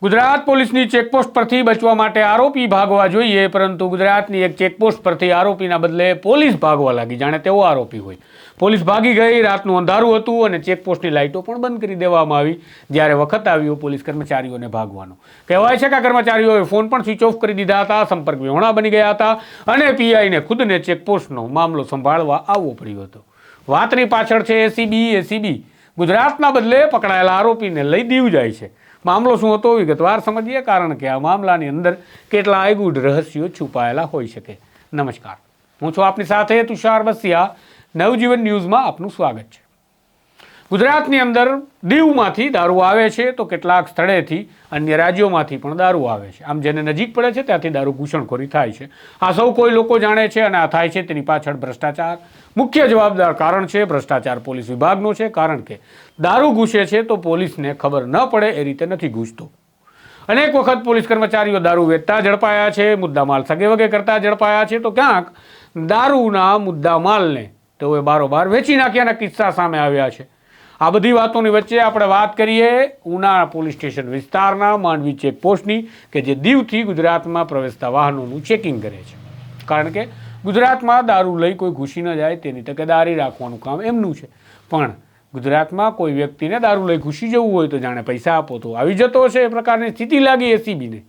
ગુજરાત પોલીસની ચેકપોસ્ટ પરથી બચવા માટે આરોપી ભાગવા જોઈએ, પરંતુ ગુજરાતની એક ચેકપોસ્ટ પરથી આરોપીના બદલે પોલીસ ભાગવા લાગી, જાણે તેવો આરોપી હોય. પોલીસ ભાગી ગઈ, રાતનું અંધારું હતું અને ચેકપોસ્ટની લાઇટો પણ બંધ કરી દેવામાં આવી. જ્યારે વખત આવ્યો પોલીસ કર્મચારીઓને ભાગવાનો, કહેવાય છે કે કર્મચારીઓએ ફોન પણ સ્વિચ ઓફ કરી દીધા હતા, સંપર્ક વિહોણા બની ગયા હતા અને પીઆઈને ખુદને ચેકપોસ્ટનો મામલો સંભાળવા આવવો પડ્યો હતો. વાતની પાછળ છે એસીબી ગુજરાતના બદલે પકડાયેલા આરોપીને લઈ દીવ જાય છે. મામલો શું હતો વિગતવાર સમજીએ, કારણ કે આ મામલાની અંદર કેટલાય ગૂઢ રહસ્યો છુપાયેલા હોઈ શકે. નમસ્કાર, હું છું આપની સાથે તુષાર બસિયા. નવજીવન ન્યૂઝમાં આપનું સ્વાગત છે. ગુજરાતની અંદર દીવમાંથી દારૂ આવે છે તો કેટલાક સ્થળેથી અન્ય રાજ્યોમાંથી પણ દારૂ આવે છે. આમ જેને નજીક પડે છે ત્યાંથી દારૂ ઘૂસણખોરી થાય છે. આ સૌ કોઈ લોકો જાણે છે અને આ થાય છે તેની પાછળ ભ્રષ્ટાચાર મુખ્ય જવાબદાર કારણ છે. ભ્રષ્ટાચાર પોલીસ વિભાગનો છે, કારણ કે દારૂ ઘૂસે છે તો પોલીસને ખબર ન પડે એ રીતે નથી ઘૂસતો. અનેક વખત પોલીસ કર્મચારીઓ દારૂ વેચતા ઝડપાયા છે, મુદ્દામાલ સગેવગે કરતા ઝડપાયા છે, તો ક્યાંક દારૂના મુદ્દામાલને તેઓએ બારોબાર વેચી નાખ્યાના કિસ્સા સામે આવ્યા છે. આ બધી વાતોની વચ્ચે આપણે વાત કરીએ ઉના પોલીસ સ્ટેશન વિસ્તારના માંડવી ચેકપોસ્ટની, કે જે દીવથી ગુજરાતમાં પ્રવેશતા વાહનોનું ચેકિંગ કરે છે. કારણ કે ગુજરાતમાં દારૂ લઈ કોઈ ઘૂસી ન જાય તેની તકેદારી રાખવાનું કામ એમનું છે. પણ ગુજરાતમાં કોઈ વ્યક્તિને દારૂ લઈ ઘૂસી જવું હોય તો જાણે પૈસા આપો તો આવી જતો હશે, એ પ્રકારની સ્થિતિ લાગી એસીબીને.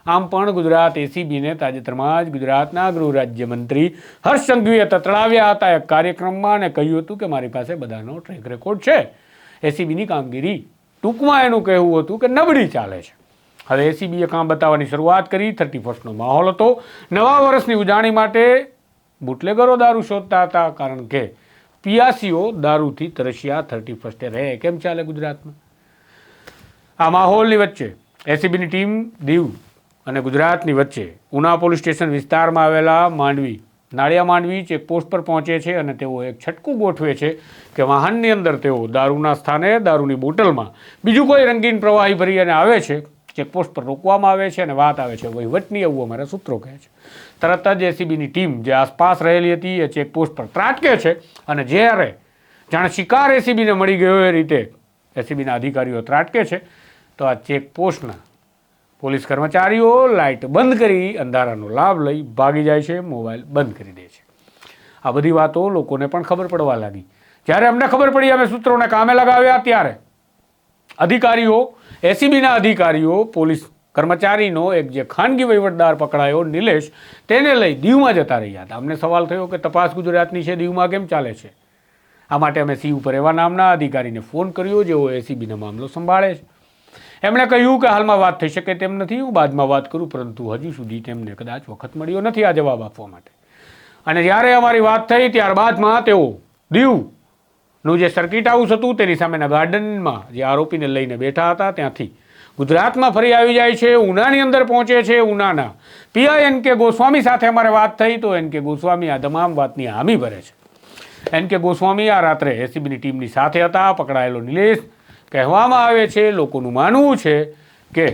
આમ પણ ગુજરાત એસીબીને તાજેતરમાં જ ગુજરાતના ગૃહ રાજ્યમંત્રી હર્ષ સંઘવીએ તતડાવ્યા હતા એક કાર્યક્રમમાં અને કહ્યું હતું કે મારી પાસે બધાનો ટ્રેક રેકોર્ડ છે. એસીબીની કામગીરી ટૂંકમાં એનું કહેવું હતું કે નબળી ચાલે છે. હવે એસીબીએ કામ બતાવવાની શરૂઆત કરી. 31નો માહોલ હતો. નવા વર્ષની ઉજાણી માટે બુટલેગરો દારૂ શોધતા હતા, કારણ કે પિયાસીઓ દારૂથી તરસ્યા 31 રહે. કેમ ચાલે ગુજરાતમાં? આ માહોલની વચ્ચે એસીબીની ટીમ દીવ અને ગુજરાતની વચ્ચે ઉના પોલીસ સ્ટેશન વિસ્તારમાં આવેલા નાળિયા માંડવી ચેકપોસ્ટ પર પહોંચે છે અને તેઓ એક છટકું ગોઠવે છે કે વાહનની અંદર તેઓ દારૂના સ્થાને દારૂની બોટલમાં બીજું કોઈ રંગીન પ્રવાહી ભરી અને આવે છે. ચેકપોસ્ટ પર રોકવામાં આવે છે અને વાત આવે છે વહીવટની, એવું અમારા સૂત્રો કહે છે. તરત જ એસીબીની ટીમ જે આસપાસ રહેલી હતી એ ચેકપોસ્ટ પર ત્રાટકે છે અને જ્યારે જાણે શિકાર એસીબીને મળી ગયો એ રીતે એસીબીના અધિકારીઓ ત્રાટકે છે તો આ ચેકપોસ્ટના પોલીસ કર્મચારીઓ લાઇટ બંધ કરી અંધારાનો લાભ લઈ ભાગી જાય છે, મોબાઈલ બંધ કરી દે છે. આ બધી વાતો લોકોને પણ ખબર પડવા લાગી. જ્યારે અમને ખબર પડી, અમે સૂત્રોને કામે લગાવ્યા, ત્યારે અધિકારીઓ, એસીબીના અધિકારીઓ, પોલીસ કર્મચારીનો એક જે ખાનગી વહીવટદાર પકડાયો નિલેશ, તેને લઈ દીવમાં જતા રહ્યા હતા. અમને સવાલ થયો કે તપાસ ગુજરાતની છે, દીવમાં કેમ ચાલે છે? આ માટે અમે સી ઉપર એવા નામના અધિકારીને ફોન કર્યો જેઓ એસીબીનો મામલો સંભાળે છે. એમણે કહ્યું કે હાલમાં વાત થઈ શકે તેમ નથી, હું બાદમાં વાત કરું, પરંતુ હજુ સુધી તેમને કદાચ વખત મળ્યો નથી આ જવાબ આપવા માટે. અને જ્યારે અમારી વાત થઈ ત્યારબાદમાં તેઓ દીવનું જે સર્કિટ હાઉસ હતું તેની સામેના ગાર્ડનમાં જે આરોપીને લઈને બેઠા હતા ત્યાંથી ગુજરાતમાં ફરી આવી જાય છે, ઉનાની અંદર પહોંચે છે. ઉનાના પીઆઈ એન.કે. ગોસ્વામી સાથે અમારે વાત થઈ તો એન.કે. ગોસ્વામી આ તમામ વાતની હામી ભરે છે. એન.કે. ગોસ્વામી આ રાત્રે એસીબીની ટીમની સાથે હતા. પકડાયેલો નિલેશ, કહેવામાં આવે છે, લોકોનું માનવું છે કે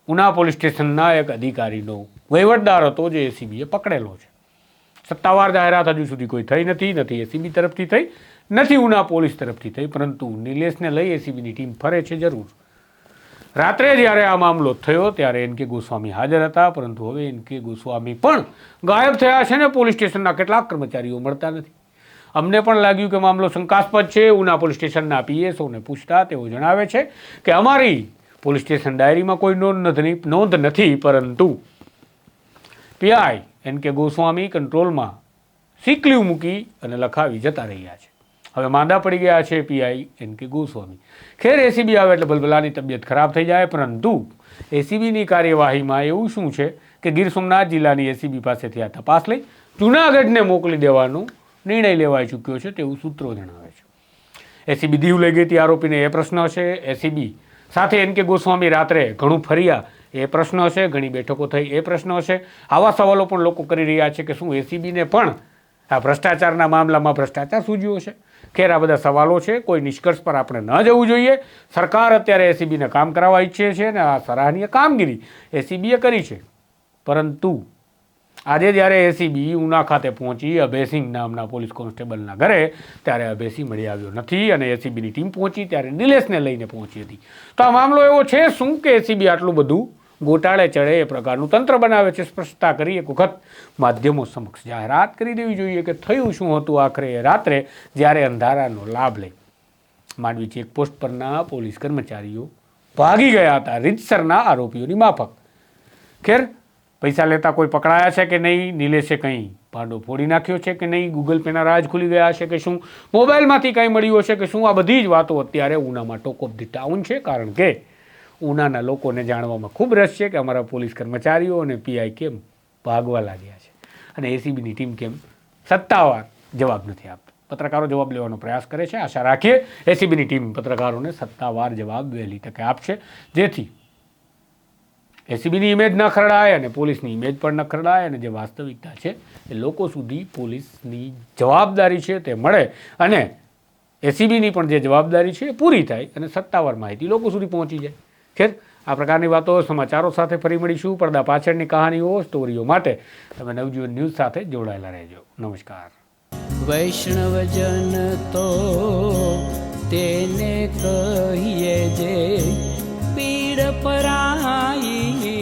ઉના પોલીસ સ્ટેશનના એક અધિકારીનો વહીવટદાર હતો જે એસીબીએ પકડેલો છે. સત્તાવાર જાહેરાત હજુ સુધી કોઈ થઈ નથી એસીબી તરફથી થઈ, નથી ઉના પોલીસ તરફથી થઈ, પરંતુ નિલેશને લઈ એસીબીની ટીમ ફરે છે જરૂર. રાત્રે જ્યારે આ મામલો થયો ત્યારે એન.કે. ગોસ્વામી હાજર હતા, પરંતુ હવે એન.કે. ગોસ્વામી પણ ગાયબ થયા છે ને પોલીસ સ્ટેશનના કેટલાક કર્મચારીઓ મળતા નથી. અમને પણ લાગ્યું કે મામલો શંકાસ્પદ છે. ઉના પોલીસ સ્ટેશનના પીએસઓને પૂછતા તેઓ જણાવે છે કે અમારી પોલીસ સ્ટેશન ડાયરીમાં કોઈ નોંધ નથી, પરંતુ પીઆઈ એન.કે. ગોસ્વામી કંટ્રોલમાં સિકલીવ મૂકી અને લખાવી જતા રહ્યા છે. હવે માંદા પડી ગયા છે પીઆઈ એન.કે. ગોસ્વામી. ખેર, એસીબી આવે એટલે ભલભલાની તબિયત ખરાબ થઈ જાય, પરંતુ એસીબીની કાર્યવાહીમાં એવું શું છે કે ગીર સોમનાથ જિલ્લાની એસીબી પાસેથી આ તપાસ લઈ જૂનાગઢને મોકલી દેવાનો નિર્ણય લેવાઈ ચૂક્યો છે તેવું સૂત્રો જણાવે છે. એસીબી દીવ લઈ ગઈ હતી આરોપીને, એ પ્રશ્ન છે. એસીબી સાથે એન.કે. ગોસ્વામી રાત્રે ઘણું ફર્યા, એ પ્રશ્ન છે. ઘણી બેઠકો થઈ, એ પ્રશ્ન છે. આવા સવાલો પણ લોકો કરી રહ્યા છે કે શું એસીબીને પણ આ ભ્રષ્ટાચારના મામલામાં ભ્રષ્ટાચાર સૂજ્યો છે? ખેર, આ બધા સવાલો છે. કોઈ નિષ્કર્ષ પર આપણે ન જવું જોઈએ. સરકાર અત્યારે એસીબીને કામ કરાવવા ઈચ્છે છે અને આ સરાહનીય કામગીરી એસીબીએ કરી છે, પરંતુ આજે જ્યારે એસીબી ઉના ખાતે પહોંચી અભયસિંહ નામના પોલીસ કોન્સ્ટેબલના ઘરે, ત્યારે અભયસિંહ મળી આવ્યો નથી અને એસીબીની ટીમ પહોંચી ત્યારે નિલેશને લઈને પહોંચી હતી. તો આ મામલો એવો છે શું કે એસીબી આટલું બધું ગોટાળે ચડે એ પ્રકારનું તંત્ર બનાવે છે? સ્પષ્ટતા કરી એક વખત માધ્યમો સમક્ષ જાહેરાત કરી દેવી જોઈએ કે થયું શું હતું આખરે એ રાત્રે, જ્યારે અંધારાનો લાભ લઈ માંડવી ચેકપોસ્ટ પરના પોલીસ કર્મચારીઓ ભાગી ગયા હતા રીતસરના આરોપીઓની માફક. ખેર, પૈસા લેતા કોઈ પકડાયા છે કે નહીં? નિલેશે કંઈ ભાંડો ફોડી નાખ્યો છે કે નહીં? ગૂગલ પેના રાજ ખુલી ગયા છે કે શું? મોબાઈલમાંથી કંઈ મળ્યું હશે કે શું? આ બધી જ વાતો અત્યારે ઉનામાં ટોક ઓફ ધી ટાઉન છે, કારણ કે ઉનાના લોકોને જાણવામાં ખૂબ રસ છે કે અમારા પોલીસ કર્મચારીઓ અને પીઆઈ કેમ ભાગવા લાગ્યા છે અને એસીબીની ટીમ કેમ સત્તાવાર જવાબ નથી આપતી. પત્રકારો જવાબ લેવાનો પ્રયાસ કરે છે. આશા રાખીએ એસીબીની ટીમ પત્રકારોને સત્તાવાર જવાબ વહેલી તકે આપશે, જેથી એસીબીની ઇમેજ ન ખરડાય અને પોલીસની ઇમેજ પણ ન ખરડાય અને જે વાસ્તવિકતા છે એ લોકો સુધી પોલીસની જવાબદારી છે તે મળે અને એસીબીની પણ જે જવાબદારી છે એ પૂરી થાય અને સત્તાવાર માહિતી લોકો સુધી પહોંચી જાય. ખેર, આ પ્રકારની વાતો સમાચારો સાથે ફરી મળીશું. પડદા પાછળની કહાનીઓ, સ્ટોરીઓ માટે તમે નવજીવન ન્યૂઝ સાથે જોડાયેલા રહેજો. નમસ્કાર. વૈષ્ણવજન તો તેને કહીએ જે પીડ પરાઈ